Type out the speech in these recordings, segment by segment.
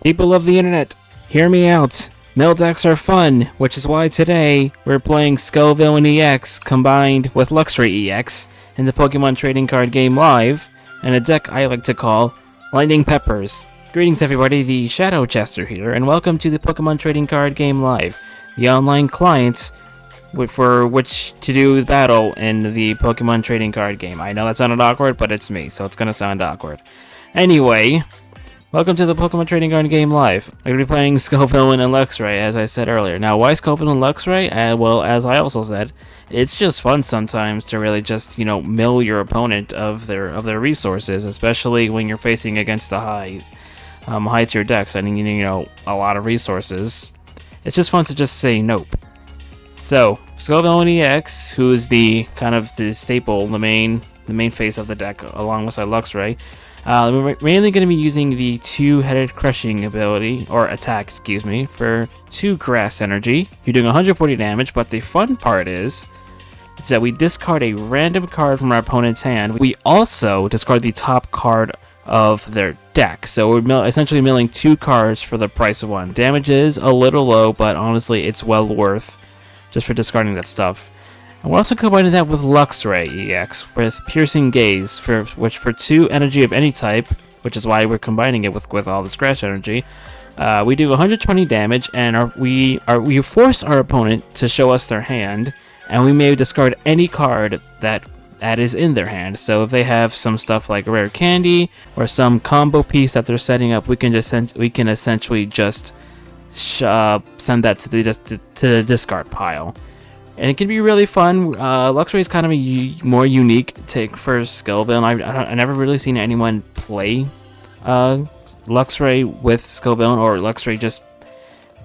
People of the internet, hear me out. Mill decks are fun, which is why today we're playing Scovillain EX combined with Luxray EX in the Pokemon trading card game live, and a deck I like to call Lightning Peppers. Greetings everybody, the Shadow Chester here, and welcome to the Pokemon trading card game live, the online client for which to do battle in the Pokemon trading card game. I know that sounded awkward, but it's me, so it's gonna sound awkward. Anyway, welcome to the Pokemon Trading Card Game Live. I'm going to be playing Scovillain and Luxray, as I said earlier. Now, why Scovillain and Luxray? Well, as I also said, it's just fun sometimes to really just, mill your opponent of their resources, especially when you're facing against the high tier decks. I mean, a lot of resources. It's just fun to just say nope. So, Scovillain EX, who is the kind of the staple, the main face of the deck, alongside Luxray. We're mainly going to be using the two-headed crushing ability, or attack, excuse me, for 2 grass energy. You're doing 140 damage, but the fun part is that we discard a random card from our opponent's hand. We also discard the top card of their deck. So we're essentially milling 2 cards for the price of 1. Damage is a little low, but honestly, it's well worth just for discarding that stuff. And we're also combining that with Luxray EX with Piercing Gaze, which for 2 energy of any type, which is why we're combining it with all this grass energy. We do 120 damage, and we force our opponent to show us their hand, and we may discard any card that is in their hand. So if they have some stuff like rare candy or some combo piece that they're setting up, we can essentially just send that to the discard pile. And it can be really fun. Luxray is kind of a more unique take for Scovillain. I never really seen anyone play Luxray with Scovillain, or Luxray just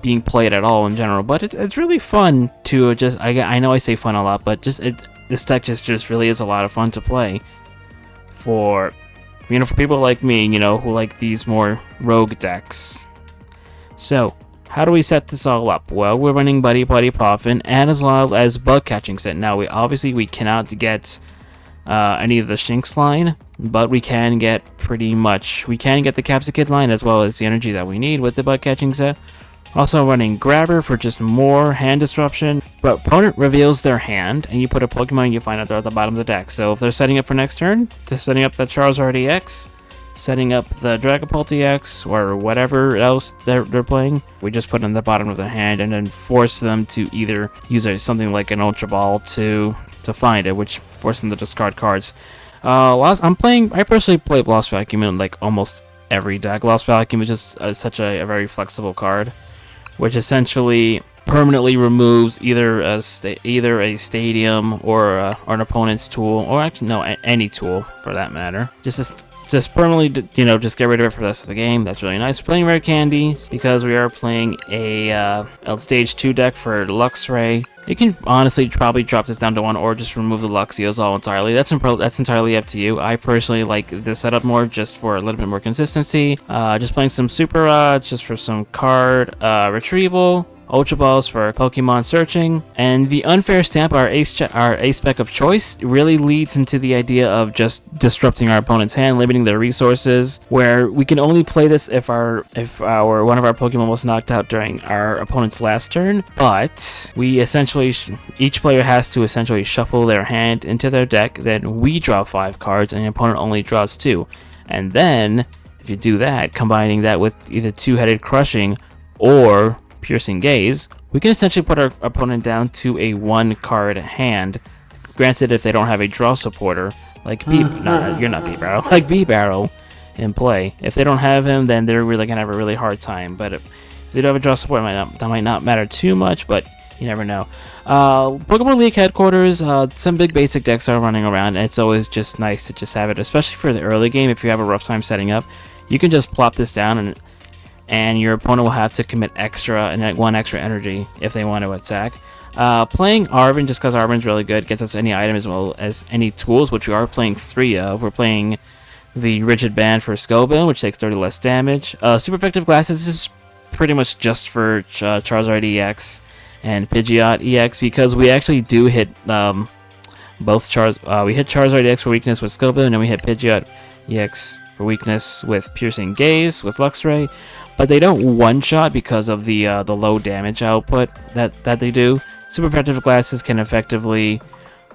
being played at all in general. But it's really fun to just. I know I say fun a lot, but this deck just really is a lot of fun to play. For people like me, who like these more rogue decks. So, how do we set this all up? Well, we're running Buddy Poffin and as well as Bug Catching Set. Now, we cannot get any of the Shinx line, but we can get the Capsicid line as well as the energy that we need with the Bug Catching Set. Also running Grabber for just more hand disruption. But opponent reveals their hand, and you put a Pokemon you find out there at the bottom of the deck. So if they're setting up for next turn, they're setting up the Charizard EX, setting up the Dragapult EX, or whatever else they're playing, we just put in the bottom of their hand and then force them to either use something like an Ultra Ball to find it, which forces them to discard cards. I personally play Lost Vacuum in like almost every deck. Lost Vacuum is just such a very flexible card, which essentially permanently removes either a stadium or an opponent's tool, or actually no, any tool for that matter. Just permanently, just get rid of it for the rest of the game. That's really nice. We're playing Rare Candy because we are playing a Stage 2 deck for Luxray. You can honestly probably drop this down to 1 or just remove the Luxios all entirely. That's entirely up to you. I personally like this setup more just for a little bit more consistency. Just playing some Super Rods just for some card retrieval. Ultra Balls for Pokemon searching, and the Unfair Stamp, our ace spec of choice, really leads into the idea of just disrupting our opponent's hand, limiting their resources, where we can only play this if one of our Pokemon was knocked out during our opponent's last turn. But we essentially each player has to essentially shuffle their hand into their deck. Then we draw 5 cards, and the opponent only draws 2. And then if you do that, combining that with either two-headed crushing or Piercing Gaze, we can essentially put our opponent down to a 1-card hand. Granted, if they don't have a draw supporter like like B-Barrel in play. If they don't have him, then they're really gonna have a really hard time. But if they don't have a draw support, that might not matter too much, but you never know. Pokemon League headquarters, some big basic decks are running around, and it's always just nice to just have it, especially for the early game. If you have a rough time setting up, you can just plop this down and your opponent will have to commit 1 extra energy if they want to attack. Playing Arven, just because Arven's really good, gets us any item as well as any tools, which we are playing 3 of. We're playing the Rigid Band for Scovillain, which takes 30 less damage. Super Effective Glasses is pretty much just for Charizard EX and Pidgeot EX, because we actually do hit both we hit Charizard EX for weakness with Scovillain, and we hit Pidgeot EX for weakness with Piercing Gaze with Luxray. but they don't one-shot because of the low damage output that they do. Super protective glasses can effectively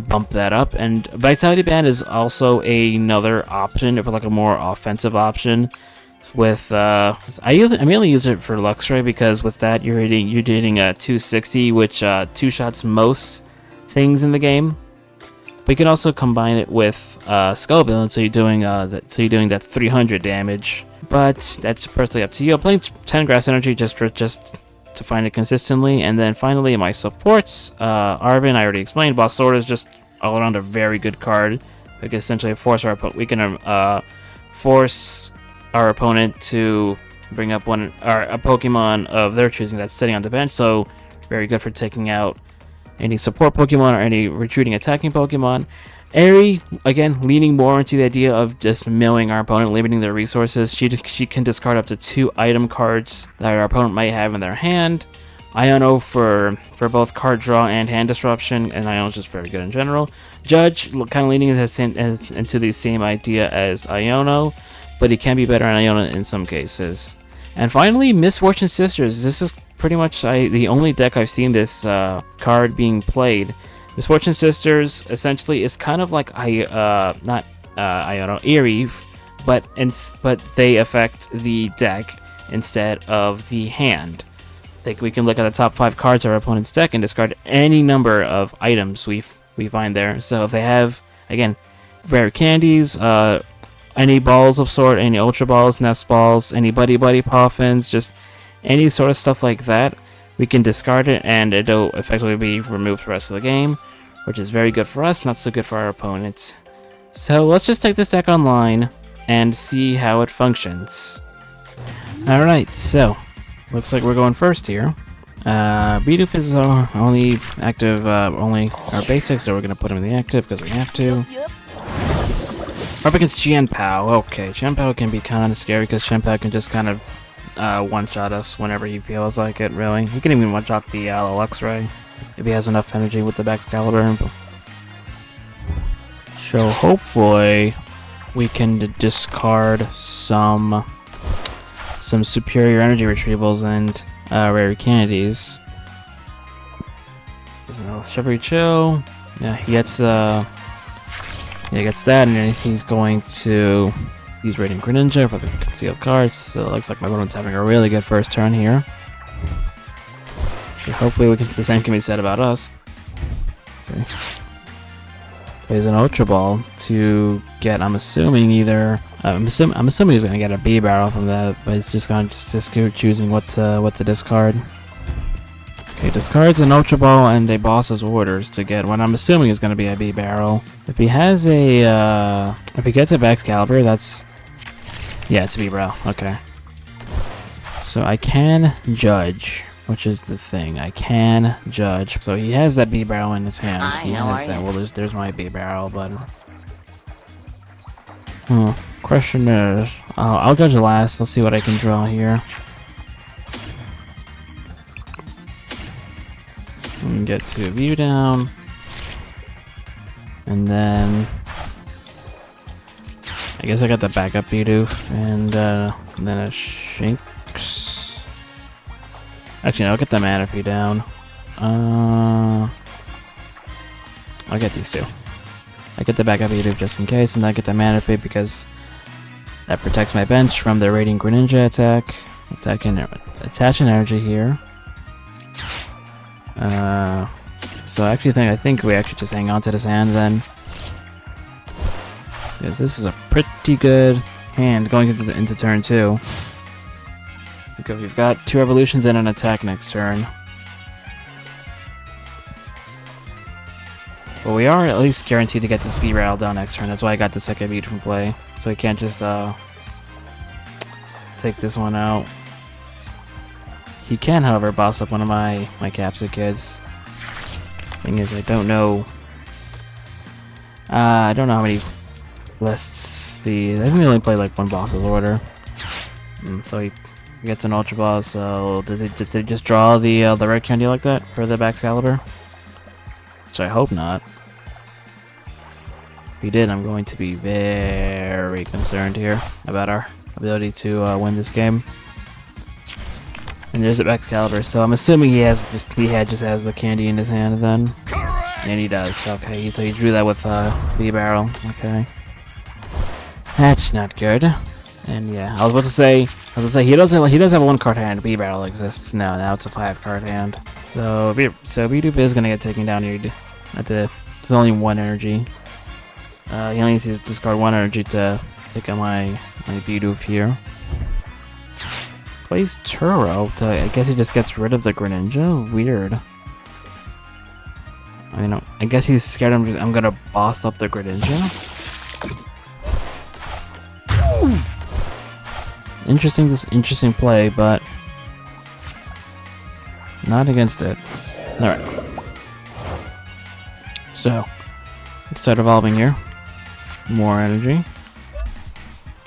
bump that up, and Vitality Band is also another option for like a more offensive option. With I mainly use it for Luxray because with that you're hitting a 260, which two shots most things in the game. But you can also combine it with Scovillain, so you're doing that 300 damage. But that's personally up to you. I'm playing 10 Grass Energy just to find it consistently. And then finally, my supports, Arvin, I already explained. Boss Sword is just all around a very good card. We can essentially force our opponent to bring up a Pokemon of their choosing that's sitting on the bench. So very good for taking out any support Pokemon or any retreating attacking Pokemon. Eri, again, leaning more into the idea of just milling our opponent, limiting their resources. She can discard up to 2 item cards that our opponent might have in their hand. Iono for both card draw and hand disruption, and Iono's just very good in general. Judge, kind of leaning into the same idea as Iono, but he can be better on Iono in some cases. And finally, Misfortune Sisters. This is pretty much the only deck I've seen this card being played. Misfortune Sisters essentially is kind of like not Iono, Eri, but they affect the deck instead of the hand. We can look at the top 5 cards of our opponent's deck and discard any number of items we find there. So if they have, again, rare candies, any balls of sort, any Ultra Balls, Nest Balls, any Buddy Poffins, just any sort of stuff like that, we can discard it and it'll effectively be removed for the rest of the game, which is very good for us, not so good for our opponents. So let's just take this deck online and see how it functions. Alright, so looks like we're going first here. Bidoof is our only active, only our basic, so we're going to put him in the active because we have to. Up against Chien-Pao. Okay, Chien-Pao can be kind of scary because Chien-Pao can just kind of one-shot us whenever he feels like it, really. He can even one-shot the Luxray if he has enough energy with the Excalibur. So hopefully we can discard some superior energy retrievals and rare candies. So Shivery Chill. Yeah, he gets that, and then he's going to use Radiant Greninja for the concealed cards. So it looks like my opponent's having a really good first turn here. So hopefully the same can be said about us. Okay. Plays an Ultra Ball to get, I'm assuming either, I'm assuming he's gonna get a B barrel from that, but he's just gonna just choosing what to discard. Okay, discards an Ultra Ball and a Boss's Orders to get what I'm assuming is gonna be a B barrel. If he has if he gets a Excalibur, that's, yeah, it's a B barrel. Okay. So I can judge, which is the thing. I can judge. So he has that B barrel in his hand. He has that. Well, there's my B barrel, but question is, I'll judge last. Let's see what I can draw here. And get to view down, and then I guess I got the backup Bidoof, and then a Shinx. Actually, no, I'll get the Manaphy down. I'll get these two. I get the backup Bidoof just in case, and I get the Manaphy because that protects my bench from the Radiant Greninja attack. Attaching energy here. So I think we actually just hang on to this hand then, because this is a pretty good hand going into turn 2. Because we've got 2 evolutions and an attack next turn. But we are at least guaranteed to get this B rattle down next turn. That's why I got the second beat from play. So I can't just take this one out. He can, however, boss up one of my Capsule kids. Thing is, I don't know how many lists I think we only play like one boss's order. So he gets an Ultra Ball. So did they just draw the red candy like that for the Excalibur? Which I hope not. If he did, I'm going to be very concerned here about our ability to win this game. And there's an Excalibur, so I'm assuming he just has the candy in his hand then. Correct. And he does. Okay, so he drew that with B-Barrel. Okay. That's not good. And yeah, I was about to say he does have a 1-card hand. B-Barrel exists. No, now it's a 5-card hand. So Bidoof is gonna get taken down here. There's only 1 energy. He only needs to discard 1 energy to take out my Bidoof here. Plays Turo. I guess he just gets rid of the Greninja? Weird. I guess he's scared I'm gonna boss up the Greninja. Interesting play, but not against it. Alright. So, let's start evolving here. More energy.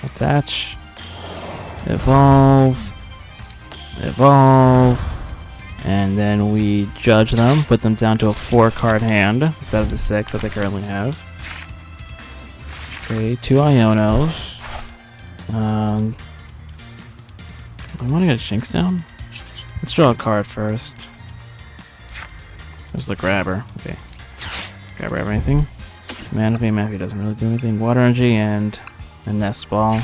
Attach. Evolve. Evolve. And then we judge them, put them down to a 4-card hand instead of the 6 that they currently have. Okay, 2 Ionos. I want to get a Shinx down. Let's draw a card first. There's the grabber. Okay. Grabber anything. Manaphy doesn't really do anything. Water energy and a Nest Ball.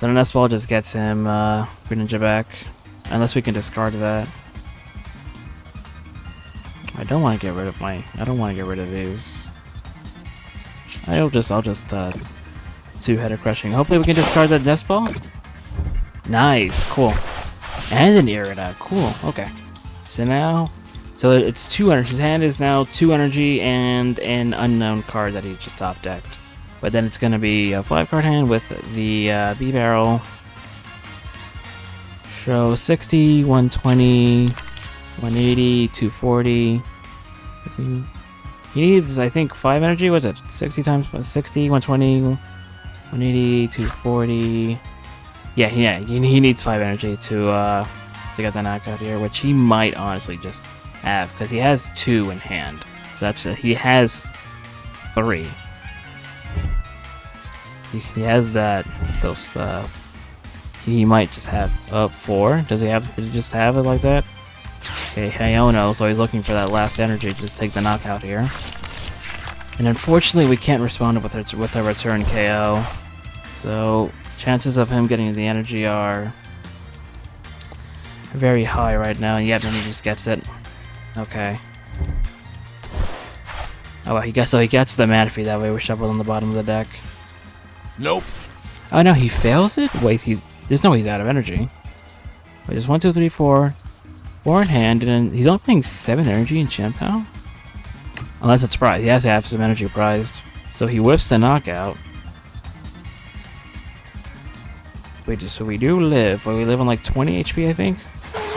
Then a Nest Ball just gets him Greninja back. Unless we can discard that. I don't want to get rid of these. I'll just 2-header crushing. Hopefully we can discard that Nest Ball. Nice, cool. And an Irida, cool. Okay. So it's 2 energy. His hand is now 2 energy and an unknown card that he just top decked. But then it's gonna be a 5-card hand with the B-Barrel. Show 60, 120, 180, 240. He needs, I think, 5 energy. What's it? 60 times 60, 120, 180, 240. Yeah, he needs 5 energy to get the knockout here, which he might honestly just have, because he has 2 in hand. So that's he has 3. He has those. He might just have 4. Does he just have it like that? Okay, Iono, so he's looking for that last energy to just take the knockout here. And unfortunately, we can't respond with a return KO. So chances of him getting the energy are very high right now. Yep, then he just gets it. Okay. Oh well, he gets the Manaphy that way. We're shuffled on the bottom of the deck. Nope. Oh no, he fails it? Wait, he's out of energy. Wait, there's 1, 2, 3, 4. 4 in hand, and then he's only playing 7 energy in Champow? Unless it's prized. He has to have some energy prized. So he whiffs the knockout. Wait, so we do live. Well, we live on like 20 HP, I think?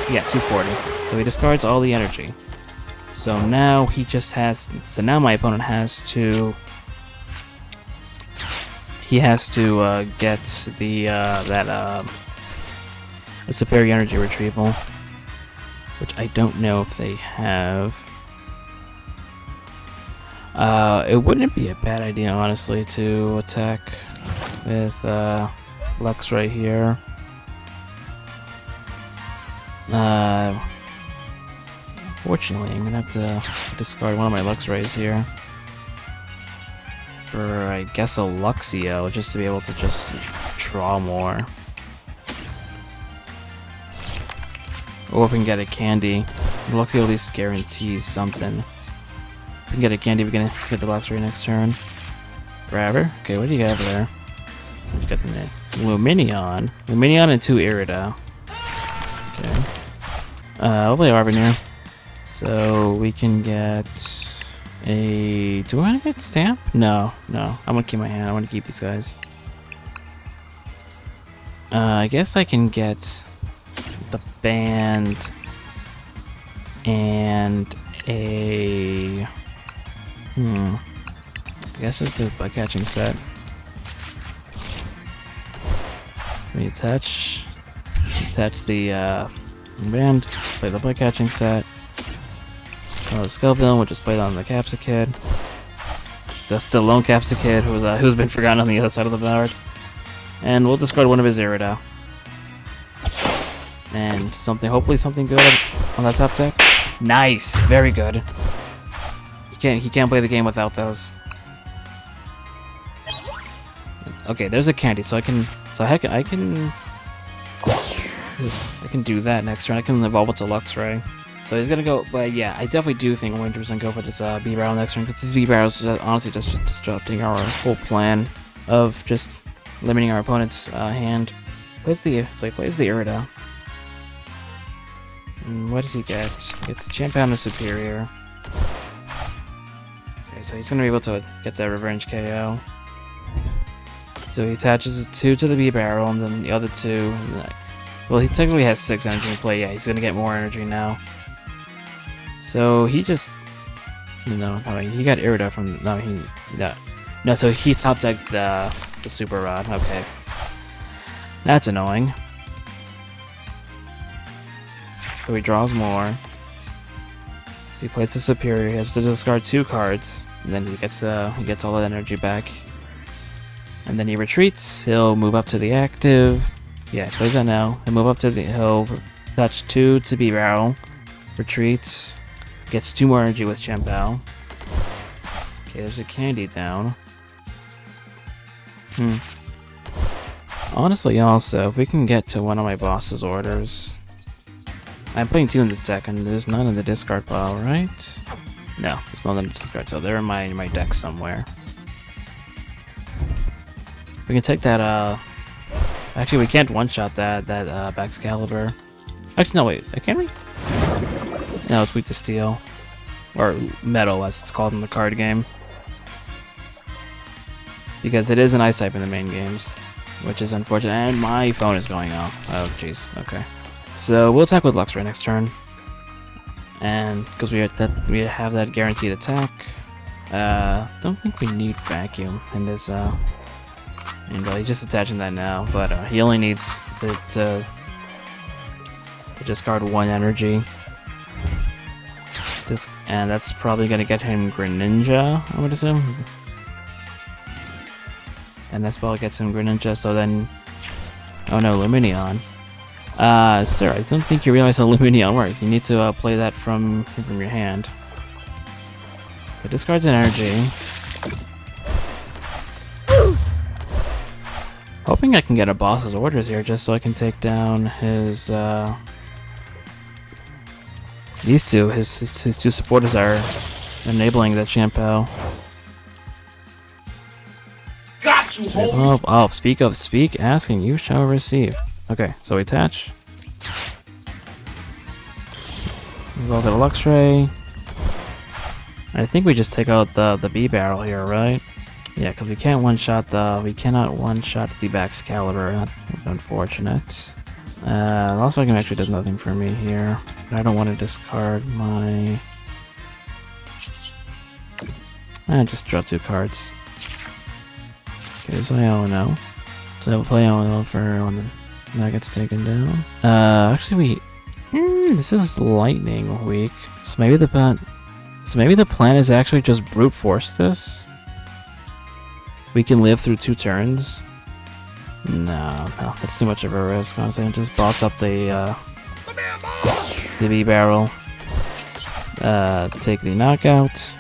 Yeah, 240. So he discards all the energy. So now he just has... So now my opponent has to... He has to get the a superior energy retrieval, which I don't know if they have. It wouldn't be a bad idea, honestly, to attack with Luxray here. Unfortunately, I'm gonna have to discard one of my Luxrays here. For, I guess, a Luxio, just to be able to just draw more. Or if we can get a candy. Luxio at least guarantees something. If we can get a candy, we can get the Luxray next turn. Grabber. Okay, what do you have there? We got the Lumineon. Lumineon and 2 Irida. Okay. Hopefully Arveneer. So we can get... Do I want to get Stamp? No. I'm gonna keep my hand. I want to keep these guys. I guess I can get the Band and a... I guess just a bug catching set. We attach the Band, play the bug catching set. The Scovillain, we'll just play that on the Capsicid. That's the lone Capsicid who's been forgotten on the other side of the board. And we'll discard one of his Irida. And something, hopefully something good on that top deck. Nice, very good. He can't play the game without those. Okay, there's a candy, so I can do that next turn. I can evolve it to Luxray. So he's gonna go, but yeah, I definitely do think 100% go for this B-Barrel next turn, because this B-Barrel is honestly just disrupting our whole plan of just limiting our opponent's hand. So he plays the Irida. And what does he get? He gets a Champion and Superior. Okay, so he's gonna be able to get that Revenge KO. So he attaches 2 to the B-Barrel, and then the other 2... Well, he technically has 6 energy in play. Yeah, he's gonna get more energy now. So he just... No, he got Irida from... No, so he top decked the Super Rod. Okay. That's annoying. So he draws more. So he plays the Superior. He has to discard 2 cards. And then he gets all that energy back. And then he retreats. He'll move up to the active. Yeah, he plays that now. He'll move up to the... He'll touch 2 to B-Barrel. Retreat. Gets 2 more energy with Chambao. Okay, there's a candy down. Honestly, also, if we can get to one of my boss's orders... I'm playing 2 in this deck, and there's none in the discard pile, right? No, there's none in the discard, so they're in my deck somewhere. We can take that, Actually, we can't one-shot that Excalibur. Actually, no, wait, can we? No, it's weak to steel. Or metal, as it's called in the card game. Because it is an ice type in the main games. Which is unfortunate, and my phone is going off. Oh, jeez, okay. So, we'll attack with Luxray next turn. And, because we have that guaranteed attack. Don't think we need Vacuum in this, and he's just attaching that now, but he only needs to discard 1 energy. And that's probably going to get him Greninja, I would assume. And that's probably gets him Greninja, so then... Oh no, Lumineon. Sir, I don't think you realize how Lumineon works. You need to play that from your hand. So discards an energy. Hoping I can get a boss's orders here just so I can take down his these 2, his 2 supporters are enabling that Chambao. Got you, homie. Oh, speak, asking, you shall receive. Okay, so we attach. We'll go to Luxray. I think we just take out the B-Barrel here, right? Yeah, because we cannot one-shot the Excalibur. That's unfortunate. Lost Vacuum actually does nothing for me here. I don't want to discard my... just draw 2 cards. Okay, so Iono. So I will play Iono for when that gets taken down. Actually this is Lightning week. So maybe the plan is actually just brute force this. We can live through 2 turns. No, that's too much of a risk, honestly. Just boss up the B-Barrel. Take the knockout.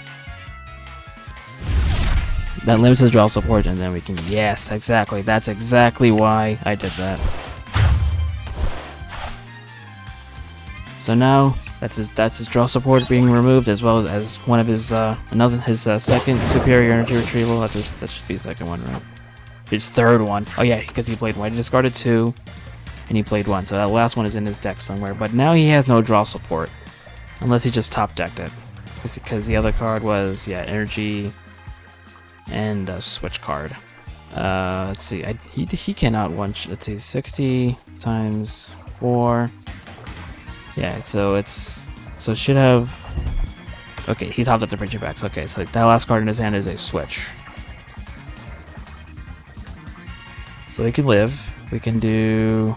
That limits his draw support, and then we can... Yes, exactly. That's exactly why I did that. So now, that's his draw support being removed, as well as one of his second superior energy retrieval. That should be his second one, right? His third one. Oh yeah, because he played 1. He discarded 2, and he played 1. So that last one is in his deck somewhere. But now he has no draw support, unless he just top decked it, because the other card was energy and a switch card. Let's see. He cannot one. Let's see. 60 times 4. Yeah. So it should have. Okay, he topped up the Bridging Backs. Okay, so that last card in his hand is a switch. So he can live. We can do...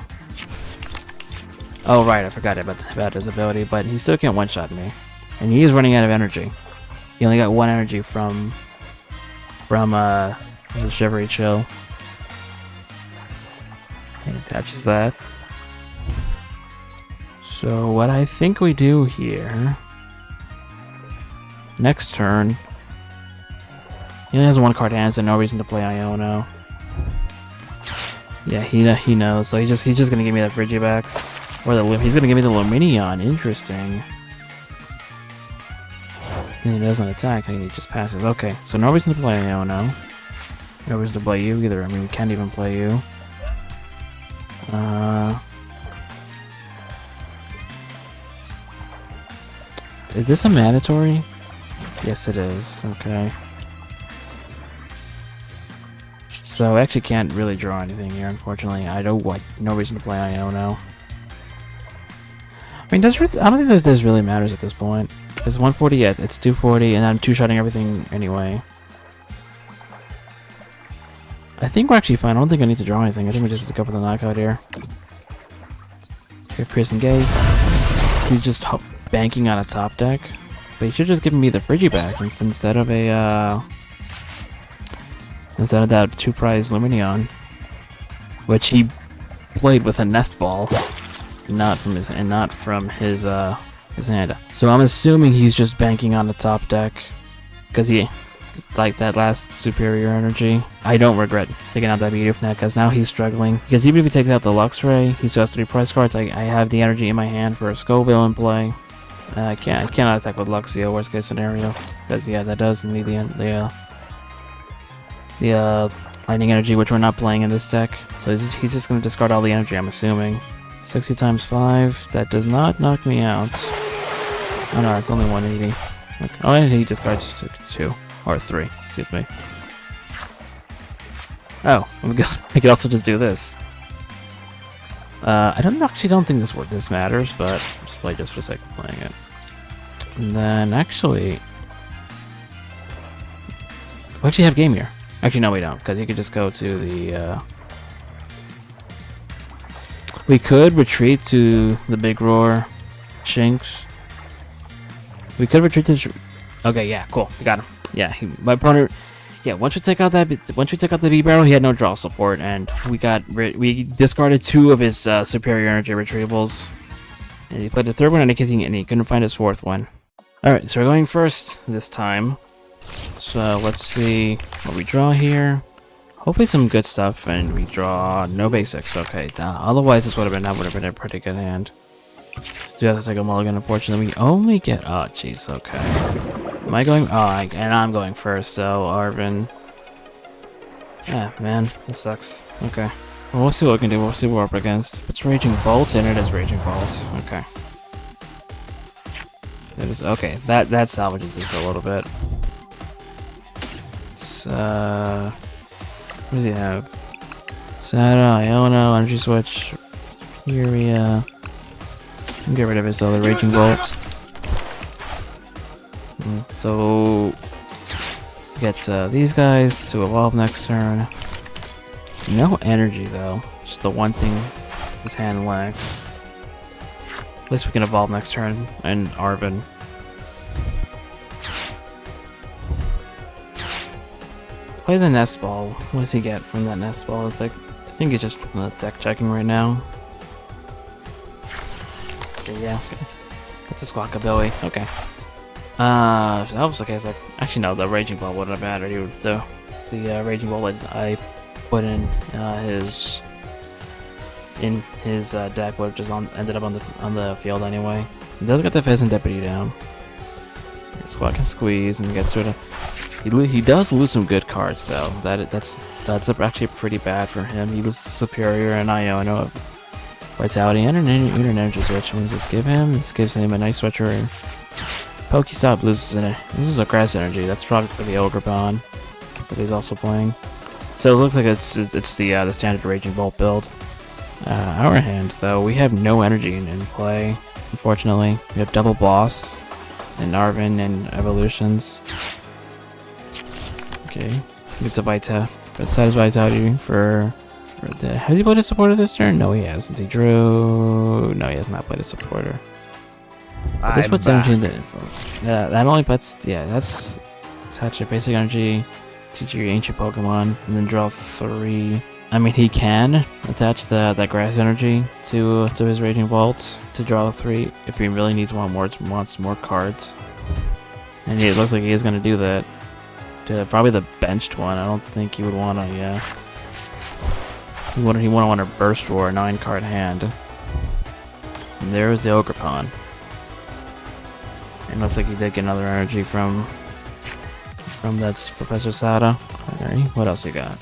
Oh, right, I forgot about his ability, but he still can't one-shot me. And he is running out of energy. He only got 1 energy from the Shivery Chill. He attaches that. So what I think we do here, next turn, he only has one card in hand, so no reason to play Iono. Yeah, he knows. So he's just gonna give me that Frigibax, or he's gonna give me the Luminion. Interesting. And he doesn't attack. He just passes. Okay, so no reason to play Iono. No reason to play you either. I mean, we can't even play you. Is this a mandatory? Yes, it is. Okay. So I actually can't really draw anything here, unfortunately. I don't want no reason to play Iono. I mean, I don't think that this really matters at this point. It's 140 yet. It's 240, and I'm two-shotting everything anyway. I think we're actually fine. I don't think I need to draw anything. I think we just have to go for the knockout here. Okay, Piercing Gaze. He's just banking on a top deck. But he should just give me the Frigibax instead of a, instead of that 2-prize Luminion. Which he played with a Nest Ball. Not from his hand. So I'm assuming he's just banking on the top deck. Because he... like that last superior energy. I don't regret taking out that Meteor Fnatic because now he's struggling. Because even if he takes out the Luxray, he still has 3 prize cards. I have the energy in my hand for a Scovillain play. I cannot attack with Luxio, worst case scenario. Because yeah, that does need the lightning energy, which we're not playing in this deck. So he's just going to discard all the energy, I'm assuming. 60 times 5, that does not knock me out. Oh no, it's only 180. Okay. Oh, and he discards 2. Or 3, excuse me. Oh, I could also just do this. I don't think this matters, but just play just for the sake of playing it. And then actually, we actually have game here. Actually, no, we don't, because you could just go to the. We could retreat to the Big Roar, Shinx. We could retreat to. Okay, yeah, cool, we got him. Yeah, my opponent. Yeah, once we take out the B barrel, he had no draw support, and we discarded 2 of his superior energy retrievals, and he played the 3rd one, and he couldn't find his 4th one. All right, so we're going first this time. So let's see what we draw here. Hopefully some good stuff, and we draw no basics. Okay, otherwise that would have been a pretty good hand. Do have to take a mulligan, unfortunately. We only get... oh, jeez, okay. Am I going... oh, and I'm going first, so Arvin... yeah, man, this sucks. Okay. Well, we'll see what we can do. We'll see what we're up against. If it's Raging Bolt, and it is Raging Bolt. Okay. It is... okay, that salvages this a little bit. It's, what does he have? Sada, Iono, Energy Switch, Furia... get rid of his other Raging Bolt. So get these guys to evolve next turn. No energy though. Just the one thing his hand lacks. At least we can evolve next turn. And Arvin. Plays a Nest Ball. What does he get from that Nest Ball? It's like, I think he's just deck checking right now. Yeah, okay. That's a Squawkabilly. Okay. That was the case. Like, actually, no, the Raging Ball wouldn't have mattered. The Raging Ball that I put in his deck would have just ended up on the field anyway. He does get the Pheasant Deputy down. Squawk can squeeze and gets rid of. He does lose some good cards though. That's actually pretty bad for him. He loses Superior and Iono. Vitality and an energy switch. What does this give him? This gives him a nice switcher. And Pokestop loses a grass energy. That's probably for the Ogre Bond that he's also playing. So it looks like it's the standard Raging Bolt build. Our hand though, we have no energy in play. Unfortunately, we have double boss and Arvin and evolutions. Okay, gets a Vitality for. Has he played a supporter this turn? No, he hasn't. He drew... no, he has not played a supporter. But this puts energy in the... that only puts... yeah, that's... touch a basic energy, teach your ancient Pokemon, and then draw 3. I mean, he can attach the grass energy to his Raging Vault to draw 3 if he really wants more cards. And it looks like he is going to do that. Probably the benched one. I don't think he would want to, yeah. He wouldn't want to burst for a 9-card hand. And there's the Ogre Pawn. And looks like he did get another energy from that Professor Sada. Alright, what else you got?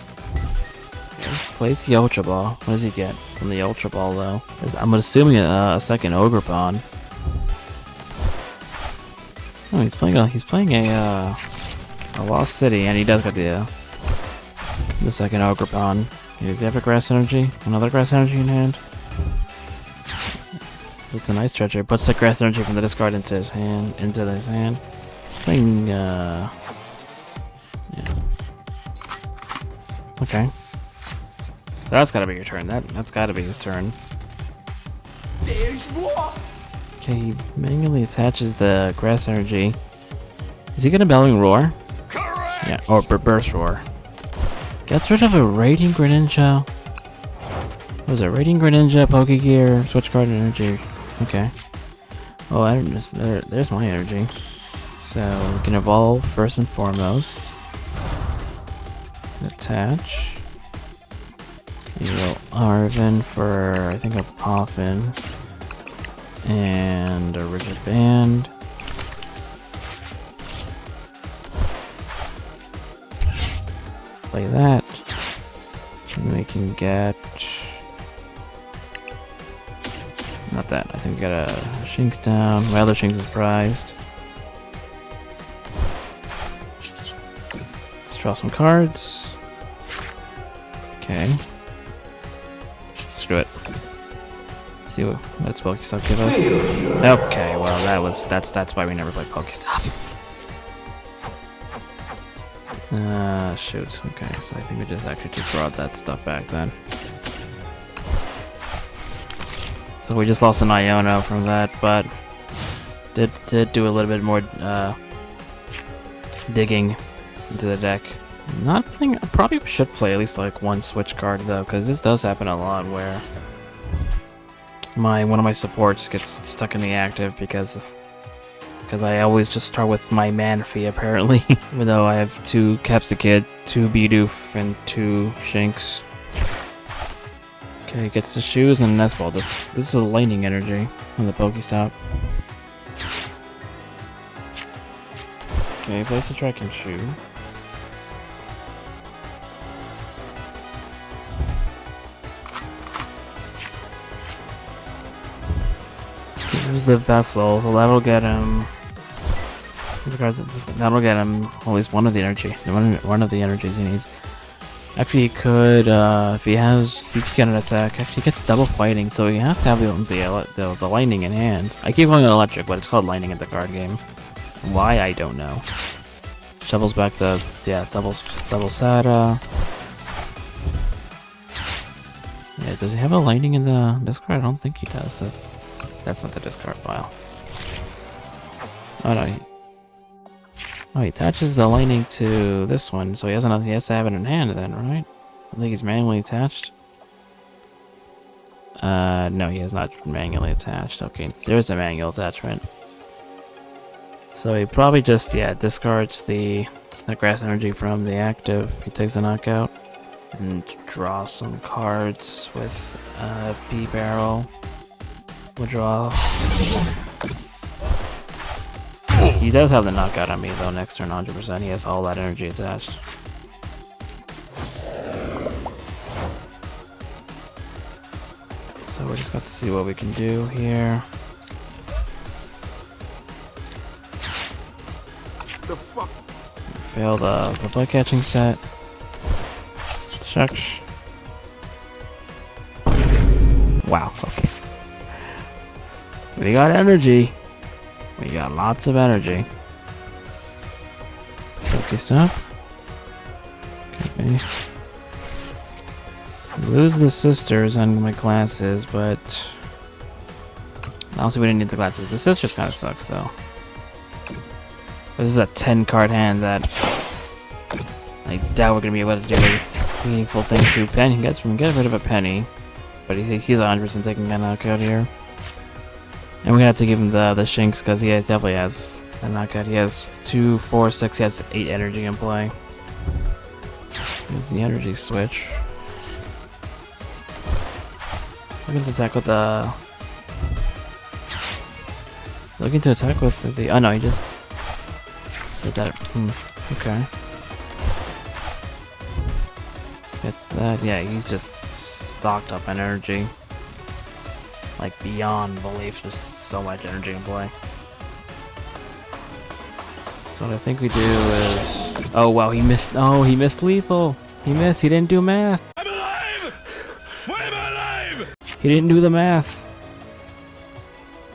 Place the Ultra Ball. What does he get from the Ultra Ball though? I'm assuming a second Ogre Pawn. Oh, he's playing a Lost City, and he does get the second Ogre Pawn. Does he have a Grass Energy? Another Grass Energy in hand? It's a nice treasure. Puts the Grass Energy from the discard into his hand. Playing yeah. Okay. So that's gotta be your turn. That's gotta be his turn. Okay, he manually attaches the Grass Energy. Is he gonna Bellowing Roar? Correct! Yeah, or Burst Roar. Gets rid of a Radiant Greninja. What was it? Radiant Greninja, Pokegear, Switch Card Energy. Okay. Oh, there's my energy. So we can evolve first and foremost. Attach. You go Arven for, I think, a Poffin. And a Rigid Band. Play that. And we can get... Not that. I think we got a Shinx down. My other Shinx is prized. Let's draw some cards. Okay. Screw it. Let's see what Pokestop give us. Okay, well that's why we never played Pokestop. Shoot. Okay, so I think we just brought that stuff back then. So we just lost an Iono from that, but did do a little bit more digging into the deck. Not playing. I probably should play at least like one switch card though, because this does happen a lot where one of my supports gets stuck in the active because I always just start with my Manphy apparently, even though I have 2 Capsicid, 2 Bidoof, and 2 Shinx. Okay, gets the shoes and that's ball. This is a lightning energy on the Pokestop. Okay, place a Tracking Shoe. Here's the Vessel, so that'll get him. That'll get him at least one of the energies he needs. Actually, he could, if he could get an attack. Actually, he gets double fighting, so he has to have the lightning in hand. I keep calling it electric, but it's called lightning in the card game. Why, I don't know. Shovels back the, double Sada. Yeah, does he have a lightning in the discard? I don't think he does. That's not the discard pile. Oh no. He attaches the lightning to this one, so he has to have it in hand then, right? I think he's manually attached. No, he is not manually attached. Okay, there's the manual attachment. So he probably just, discards the grass energy from the active. He takes a knockout and draws some cards with P-Barrel. We'll draw. He does have the knockout on me though next turn 100%. He has all that energy attached. So we just got to see what we can do here. The fuck? Fail the play catching set. Check. Wow, okay. We got energy. We got lots of energy. Pokestop. Okay. Lose the sisters and my glasses, but honestly we didn't need the glasses. The sisters kind of sucks though. This is a 10-card hand that I doubt we're gonna be able to do meaningful things too. Penny, we can get rid of a penny, but he's 100% taking a knockout here. And we're gonna have to give him the Shinx because he definitely has a knockout. He has 2, 4, 6. He has 8 energy in play. Here's the energy switch. Looking to attack with the. Looking to attack with the. Oh no, he just did that. Okay. It's that. Yeah, he's just stocked up on energy. Like beyond belief, just so much energy in play. So what I think we do is... Oh wow, he missed. Oh, he missed lethal. He missed. He didn't do math. I'm alive! Why am I alive? He didn't do the math.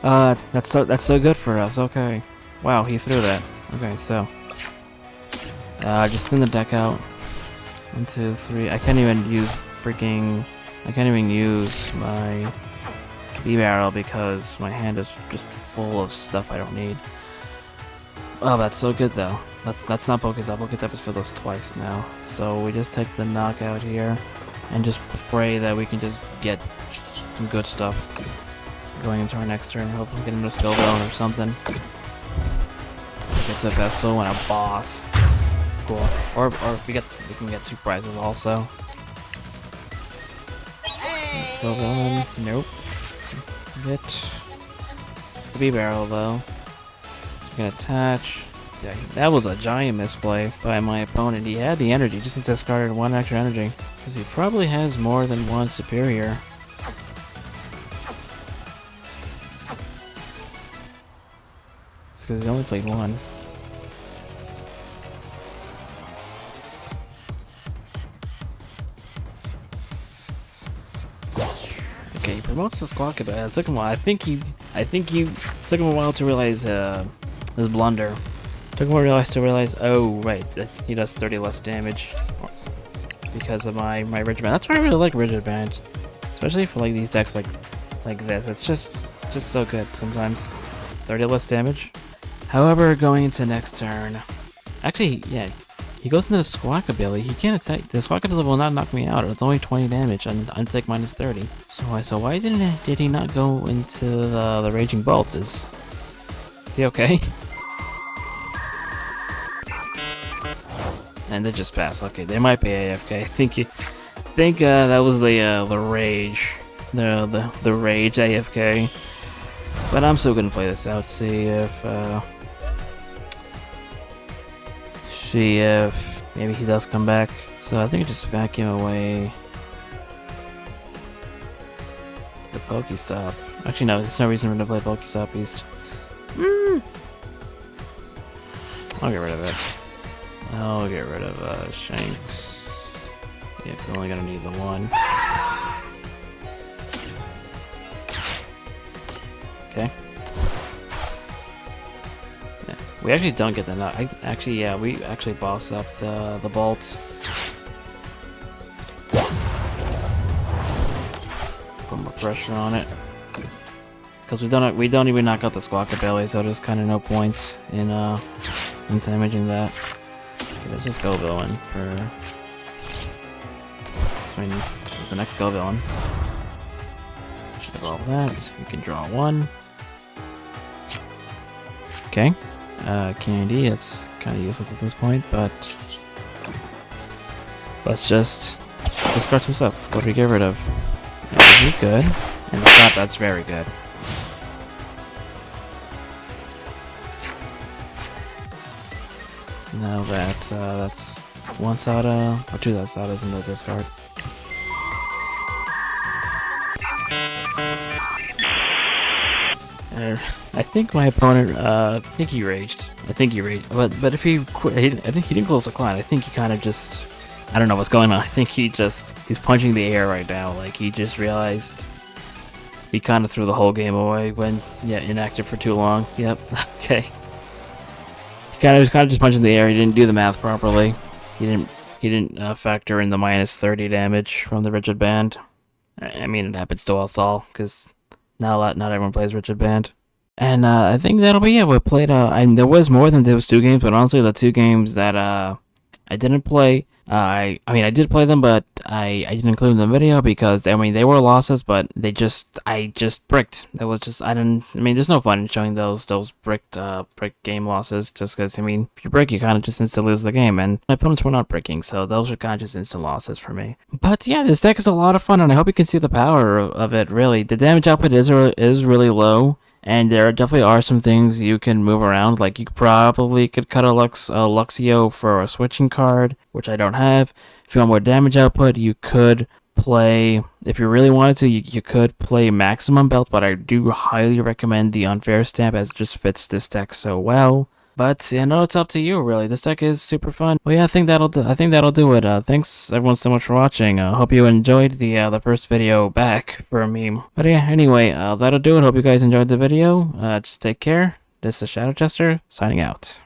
That's so good for us. Okay. Wow, he threw that. Okay, so just thin the deck out. 1, 2, 3. I can't even use my B-barrel because my hand is just full of stuff I don't need. Oh, that's so good though. That's not Pokestop. Pokestop has filled us twice now. So we just take the knockout here and just pray that we can just get some good stuff going into our next turn. Hope we get into Scovillain or something. Gets a vessel and a boss. Cool. Or we can get 2 prizes also. Scovillain. Nope. Get the B-barrel though. So we can attach. Yeah, that was a giant misplay by my opponent. He had the energy, just discarded 1 extra energy. Because he probably has more than 1 superior. Because he only played 1. Okay, he promotes the Squawkabilly. It took him a while. I think he took him a while to realize his blunder. Took him a while to realize, oh right, that he does 30 less damage because of my rigid band. That's why I really like rigid band, especially for like these decks like this. It's just so good sometimes. 30 less damage. However, going into next turn, actually, yeah, he goes into the Squawkabilly. He can't attack. The Squawkabilly will not knock me out. It's only 20 damage and take minus 30. So why did he not go into the Raging Bolt? Is he okay? And they just pass. Okay, they might be AFK. I think that was the rage, the rage AFK. But I'm still gonna play this out. See if maybe he does come back. So I think I just vacuum away the Pokestop. Actually, no, there's no reason for him to play Pokestop Beast. I'll get rid of it. I'll get rid of Shanks. Yeah, we're only gonna need the 1. Okay. Yeah, we actually don't get the knock. We actually boss up the Bolt. Put more pressure on it. Because we don't even knock out the Squawkabilly, so there's kind of no point in damaging that. Okay, let's just go villain for. So where's the next go villain? Should evolve that. We can draw 1. Okay. Candy, it's kind of useless at this point, but let's just discard some stuff. What do we get rid of? Very good. And the stop, that's very good. Now that's 1 Sada, or 2 Sadas in the discard. I think my opponent, I think he raged. But if he quit, I think he didn't close the client. I think he kind of just, I don't know what's going on. I think he's punching the air right now. Like he just realized he kind of threw the whole game away when, inactive for too long. Yep. Okay. He kind of just punching the air. He didn't do the math properly. He didn't factor in the minus 30 damage from the rigid band. I mean, it happens to us all because not everyone plays rigid band. And I think that'll be it. We played. There was more than those 2 games, but honestly, the 2 games that I didn't play, I mean, I did play them, but I didn't include them in the video because, I mean, they were losses, but I just bricked. That was just, I mean, there's no fun in showing those brick game losses, just because, I mean, if you brick, you kind of just instantly lose the game, and my opponents were not bricking, so those are kind of just instant losses for me. But yeah, this deck is a lot of fun, and I hope you can see the power of it, really. The damage output is really low. And there definitely are some things you can move around. Like, you probably could cut a Luxio for a switching card, which I don't have. If you want more damage output, you could play, if you really wanted to, you could play Maximum Belt, but I do highly recommend the Unfair Stamp, as it just fits this deck so well. But yeah, no, it's up to you, really. This deck is super fun. Well, yeah, I think that'll do it. Thanks everyone so much for watching. Hope you enjoyed the first video back for me. But yeah, anyway, that'll do it. Hope you guys enjoyed the video. Just take care. This is Shadow Jester signing out.